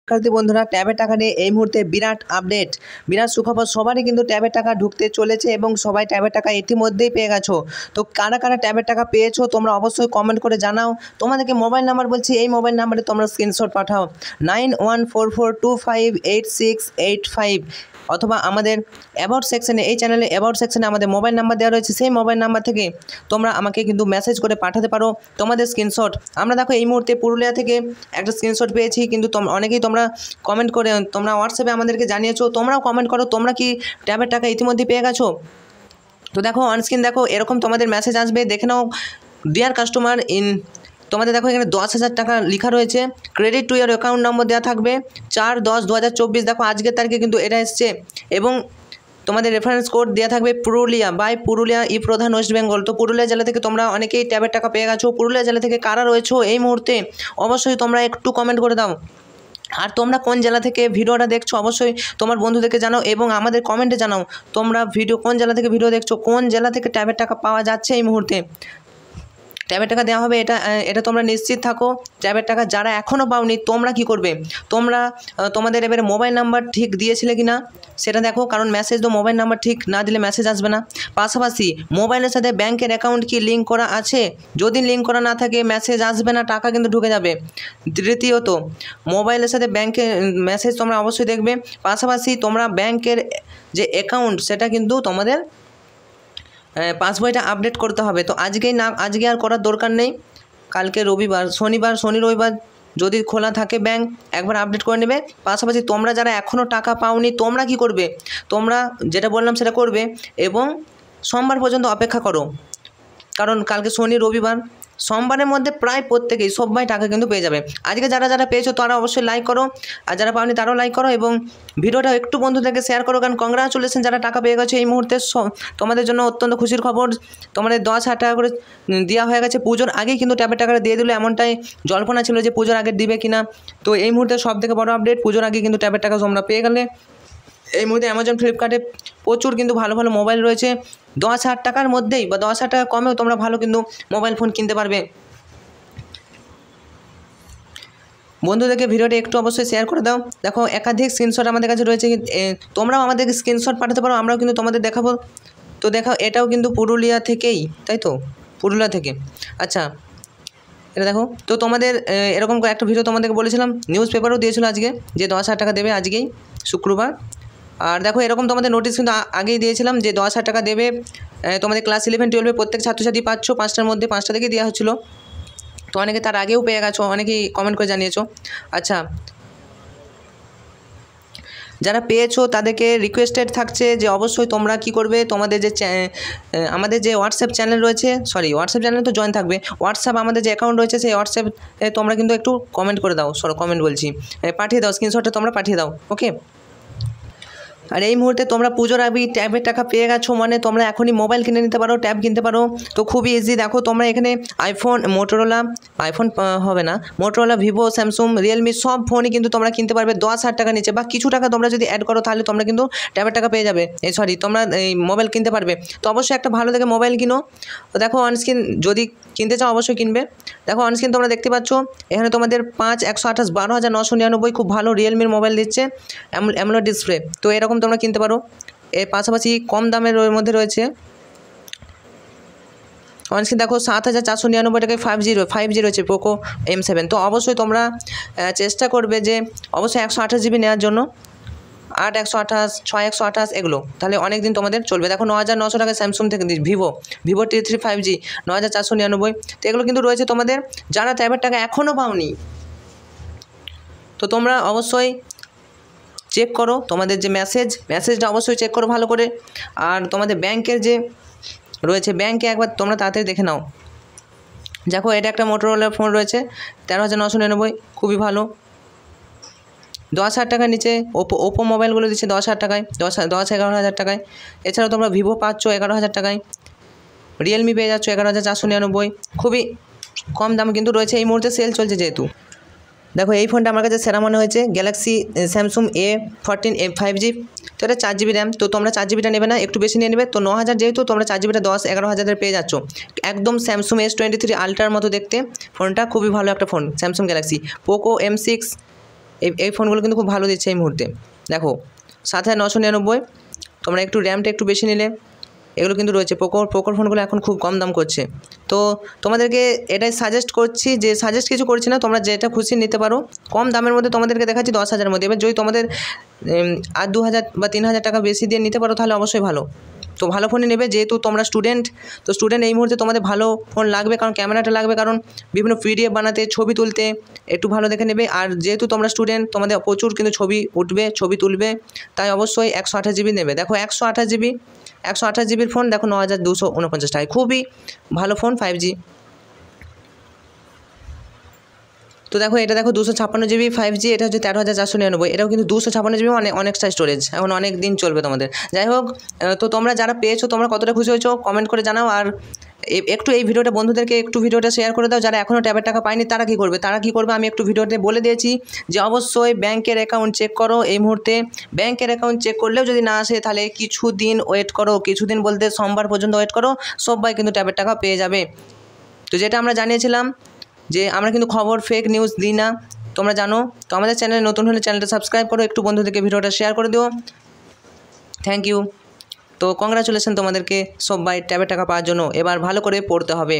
শিক্ষার্থী বন্ধুরা ট্যাবের টাকা নিয়ে এই মুহূর্তে বিরাট আপডেট, বিরাট সুখবর। সবারই কিন্তু ট্যাবের টাকা ঢুকতে চলেছে এবং সবাই ট্যাবের টাকা ইতিমধ্যেই পেয়ে গেছো। তো কারা কারা ট্যাবের টাকা পেয়েছো তোমরা অবশ্যই কমেন্ট করে জানাও। তোমাদেরকে মোবাইল নাম্বার বলছি, এই মোবাইল নাম্বারে তোমরা স্ক্রিনশট পাঠাও 9144258685 অথবা আমাদের অ্যাবাউট সেকশনে, এই চ্যানেলে অ্যাবাউট সেকশনে আমাদের মোবাইল নাম্বার দেওয়া রয়েছে। সেই মোবাইল নাম্বার থেকে তোমরা আমাকে কিন্তু মেসেজ করে পাঠাতে পারো তোমাদের স্ক্রিনশট। আমরা দেখো এই মুহূর্তে পুরুলিয়া থেকে একটা স্ক্রিনশট পেয়েছি, কিন্তু অনেকেই তোমরা কমেন্ট করে তোমরা হোয়াটসঅ্যাপে আমাদেরকে জানিয়েছো। তোমরাও কমেন্ট করো তোমরা কি ট্যাবের টাকা ইতিমধ্যে পেয়ে গেছো। তো দেখো অনস্ক্রিন দেখো এরকম তোমাদের মেসেজ আসবে, দেখে নাও। ডিয়ার কাস্টমার তোমাদের দেখো এখানে 10,000 টাকা লেখা রয়েছে, credit to year account number দেওয়া থাকবে 4/10/2024। দেখো আজকের তারিখে কিন্তু এটা এসছে এবং তোমাদের রেফারেন্স কোড দেওয়া থাকবে পুরুলিয়া বাই পুরুলিয়া ই প্রধান ওয়েস্ট বেঙ্গল। তো পুরুলিয়া জেলা থেকে তোমরা অনেকেই ট্যাবের টাকা পেয়ে গেছো। পুরুলিয়া জেলা থেকে কারা রয়েছো এই মুহূর্তে অবশ্যই তোমরা একটু কমেন্ট করে দাও। আর তোমরা কোন জেলা থেকে ভিডিওটা দেখছো অবশ্যই তোমার বন্ধুদেরকে জানাও এবং আমাদের কমেন্টে জানাও তোমরা কোন জেলা থেকে ভিডিও দেখছো, কোন জেলা থেকে ট্যাবের টাকা পাওয়া যাচ্ছে এই মুহূর্তে। ট্যাবের টাকা দেওয়া হবে, এটা তোমরা নিশ্চিত থাকো। ট্যাবের টাকা যারা এখনও পাওনি তোমরা কি করবে, তোমরা তোমাদের এবারে মোবাইল নাম্বার ঠিক দিয়েছিলে কি না সেটা দেখো, কারণ মেসেজ তো মোবাইল নাম্বার ঠিক না দিলে মেসেজ আসবে না। পাশাপাশি মোবাইলের সাথে ব্যাংকের অ্যাকাউন্ট কি লিঙ্ক করা আছে, যদি লিঙ্ক করা না থাকে মেসেজ আসবে না, টাকা কিন্তু ঢুকে যাবে। দ্বিতীয়ত মোবাইলের সাথে ব্যাংকের মেসেজ তোমরা অবশ্যই দেখবে। পাশাপাশি তোমরা ব্যাংকের যে অ্যাকাউন্ট সেটা কিন্তু তোমাদের পাসবইটা আপডেট করতে হবে। তো আজকে আর করার দরকার নেই, কালকে রবিবার, শনি রবিবার যদি খোলা থাকে ব্যাংক একবার আপডেট করে নেবে। পাশাপাশি তোমরা যারা এখনও টাকা পাওনি তোমরা কি করবে, তোমরা যেটা বললাম সেটা করবে এবং সোমবার পর্যন্ত অপেক্ষা করো, কারণ কালকে শনি রবিবার, সোমবারের মধ্যে প্রায় প্রত্যেকেই সবাই টাকা কিন্তু পেয়ে যাবে। আজকে যারা যারা পেয়েছো তারা অবশ্যই লাইক করো, আর যারা পাওনি তারাও লাইক করো এবং ভিডিওটা একটু বন্ধুদেরকে শেয়ার করো, কারণ কংগ্রাচুলেশন যারা টাকা পেয়ে গেছো এই মুহূর্তে তোমাদের জন্য অত্যন্ত খুশির খবর। তোমাদের 10,000 টাকা করে দেওয়া হয়ে গেছে পুজোর আগেই, কিন্তু ট্যাবের টাকাটা দিয়ে দিল, এমনটাই জল্পনা ছিল যে পুজোর আগে দিবে কিনা। তো এই মুহূর্তে সব থেকে বড় আপডেট, পুজোর আগে কিন্তু ট্যাবের টাকা তোমরা পেয়ে গেলে। এই মুহূর্তে অ্যামাজন ফ্লিপকার্টে প্রচুর কিন্তু ভালো ভালো মোবাইল রয়েছে, 10,000 টাকার মধ্যেই বা 10,000 টাকা কমেও তোমরা ভালো কিন্তু মোবাইল ফোন কিনতে পারবে। বন্ধুদেরকে ভিডিওটা একটু অবশ্যই শেয়ার করে দাও। দেখো একাধিক স্ক্রিনশট আমাদের কাছে রয়েছে, তোমরাও আমাদেরকে স্ক্রিনশট পাঠাতে পারো, আমরাও কিন্তু তোমাদের দেখাবো। তো দেখাও এটাও কিন্তু পুরুলিয়া থেকেই, তাই তো, পুরুলিয়া থেকে। আচ্ছা এটা দেখো, তো তোমাদের এরকম একটা ভিডিও তোমাদেরকে বলেছিলাম, নিউজ পেপারও দিয়েছিল আজকে যে 10,000 টাকা দেবে আজকেই শুক্রবার। আর দেখো এরকম তোমাদের নোটিশ কিন্তু আগেই দিয়েছিলাম যে 10,000 টাকা দেবে তোমাদের ক্লাস 11-12 প্রত্যেক ছাত্রছাত্রী পাচ্ছ, 5টার মধ্যে 5টা থেকে দেওয়া হচ্ছিলো। তো অনেকে তার আগেও পেয়ে গেছো, অনেকেই কমেন্ট করে জানিয়েছো। আচ্ছা যারা পেয়েছো তাদেরকে রিকোয়েস্টেড থাকছে যে অবশ্যই তোমরা কি করবে, তোমাদের যে আমাদের যে হোয়াটসঅ্যাপ চ্যানেল রয়েছে, হোয়াটসঅ্যাপ চ্যানেলে তো জয়েন থাকবে, হোয়াটসঅ্যাপ আমাদের যে অ্যাকাউন্ট রয়েছে সেই হোয়াটসঅ্যাপ তোমরা কিন্তু একটু কমেন্ট করে দাও, কমেন্ট বলছি, পাঠিয়ে দাও, স্ক্রিনশটটা তোমরা পাঠিয়ে দাও, ওকে। আর এই মুহূর্তে তোমরা পুজোর আগে ট্যাবের টাকা পেয়ে গেছো মানে তোমরা এখনই মোবাইল কিনে নিতে পারো, ট্যাব কিনতে পারো। তো খুবই ইজি, দেখো তোমরা এখানে মোটোরোলা, ভিভো, স্যামসুং, রিয়েলমি সব ফোনই কিন্তু তোমরা কিনতে পারবে 10,000 টাকা নিচে, বা কিছু টাকা তোমরা যদি অ্যাড করো তাহলে তোমরা কিন্তু ট্যাবের টাকা পেয়ে যাবে, তোমরা এই মোবাইল কিনতে পারবে। তো অবশ্যই একটা ভালো দেখে মোবাইল কিনো। তো দেখো অনস্ক্রিন যদি কিনতে চাও অবশ্যই কিনবে। দেখো অনস্ক্রিন তোমরা দেখতে পাচ্ছ এখানে তোমাদের 5/128 12,999 খুব ভালো রিয়েলমির মোবাইল দিচ্ছে, অ্যামোলেড ডিসপ্লে। তো এরকম তোমরা কিনতে পারো। এর পাশাপাশি কম দামের মধ্যে রয়েছে অনস্ক্রিন দেখো 7,499 টাকায় 5G রয়েছে পোকো M7। তো অবশ্যই তোমরা চেষ্টা করবে যে অবশ্যই 128 জিবি নেওয়ার জন্য, 8/128, 6/128 এগুলো, তাহলে অনেক দিন তোমাদের চলবে। দেখো 9,900 টাকায় স্যামসুং থেকে ভিভো T3 5G 9,499। তো এগুলো কিন্তু রয়েছে তোমাদের যারা ট্যাবের টাকা এখনও পাওনি। তো তোমরা অবশ্যই চেক করো তোমাদের যে মেসেজটা অবশ্যই চেক করো ভালো করে। আর তোমাদের ব্যাংকের যে রয়েছে ব্যাংকে একবার তোমরা তাড়াতাড়ি দেখে নাও। দেখো এটা একটা মোটোরোলা ফোন রয়েছে 13,999, খুবই ভালো। 10,000 টাকার নিচে ওপো মোবাইলগুলো দিচ্ছে 10,000 টাকায়, 11,000 টাকায়। এছাড়াও তোমরা ভিভো পাচ্ছ 11,000 টাকায়, রিয়েলমি পেয়ে যাচ্ছ 11,499, খুবই কম দাম কিন্তু রয়েছে, এই মুহূর্তে সেল চলছে যেহেতু। দেখো এই ফোনটা আমার কাছে সেরা মনে হয়েছে, গ্যালাক্সি স্যামসুং A14 5G। তো এটা 4GB র্যাম। তো তোমরা 4GBটা নেবে না, একটু বেশি নিয়ে নেবে। তো 9,000 যেহেতু তোমরা 4GBটা 10-11,000 পেয়ে যাচ্ছ, একদম স্যামসুং S23 আলট্রার মতো দেখতে ফোনটা, খুবই ভালো একটা phone Samsung Galaxy. Poco M6 এই ফোনগুলো কিন্তু খুব ভালো দিচ্ছে এই মুহূর্তে। দেখো 7999, তোমরা একটু র্যামটা একটু বেশি নিলে এগুলো কিন্তু রয়েছে। পোকোর ফোনগুলো এখন খুব কম দাম করছে। তো তোমাদেরকে এটাই সাজেস্ট করছি, যে সাজেস্ট কিছু করছি না, তোমরা যেটা খুশি নিতে পারো। কম দামের মধ্যে তোমাদেরকে দেখাচ্ছি 10,000-এর মধ্যে। এবার যদি তোমাদের আর 2,000 বা 3,000 টাকা বেশি দিয়ে নিতে পারো তাহলে অবশ্যই ভালো। তো ভালো ফোনই নেবে, যেহেতু তোমরা স্টুডেন্ট। তো স্টুডেন্ট এই মুহূর্তে তোমাদের ভালো ফোন লাগবে, কারণ ক্যামেরাটা লাগবে, কারণ বিভিন্ন পিডিএফ বানাতে, ছবি তুলতে একটু ভালো দেখে নেবে। আর যেহেতু তোমরা স্টুডেন্ট, তোমাদের প্রচুর কিন্তু ছবি উঠবে, ছবি তুলবে, তাই অবশ্যই 128 জিবি নেবে। দেখো 128 জিবির ফোন দেখো 9,249 টাকায়, খুবই ভালো ফোন 5G। তো দেখো এটা দেখো 256 জিবি 5G, এটা হচ্ছে 13,499। এটাও কিন্তু 256 জিবি, অনেকটা স্টোরেজ, এখন অনেক দিন চলবে তোমাদের। যাই হোক, তো তোমরা যারা পেয়েছো তোমরা কতটা খুশি হয়েছো কমেন্ট করে জানাও। আর একটু এই ভিডিওটা বন্ধুদেরকে একটু ভিডিওটা শেয়ার করে দাও। যারা এখনও ট্যাবের টাকা পায়নি তারা কী করবে আমি একটু ভিডিওতে বলে দিয়েছি, যে অবশ্যই ব্যাংকের অ্যাকাউন্ট চেক করো। এই মুহূর্তে ব্যাংকের অ্যাকাউন্ট চেক করলেও যদি না আসে তাহলে কিছুদিন ওয়েট করো, কিছুদিন বলতে সোমবার পর্যন্ত ওয়েট করো, সবাই কিন্তু ট্যাবের টাকা পেয়ে যাবে। তো যেটা আমরা জানিয়েছিলাম, যে আমরা কিন্তু খবর ফেক নিউজ দিই না, তোমরা জানো। তো আমাদের চ্যানেলে নতুন হলে চ্যানেলটা সাবস্ক্রাইব করো, একটু বন্ধুদেরকে ভিডিওটা শেয়ার করে দিও। Thank you. তো কংগ্রাচুলেশন তোমাদেরকে সবাই ট্যাবের টাকা পাওয়ার জন্য। এবার ভালো করে পড়তে হবে।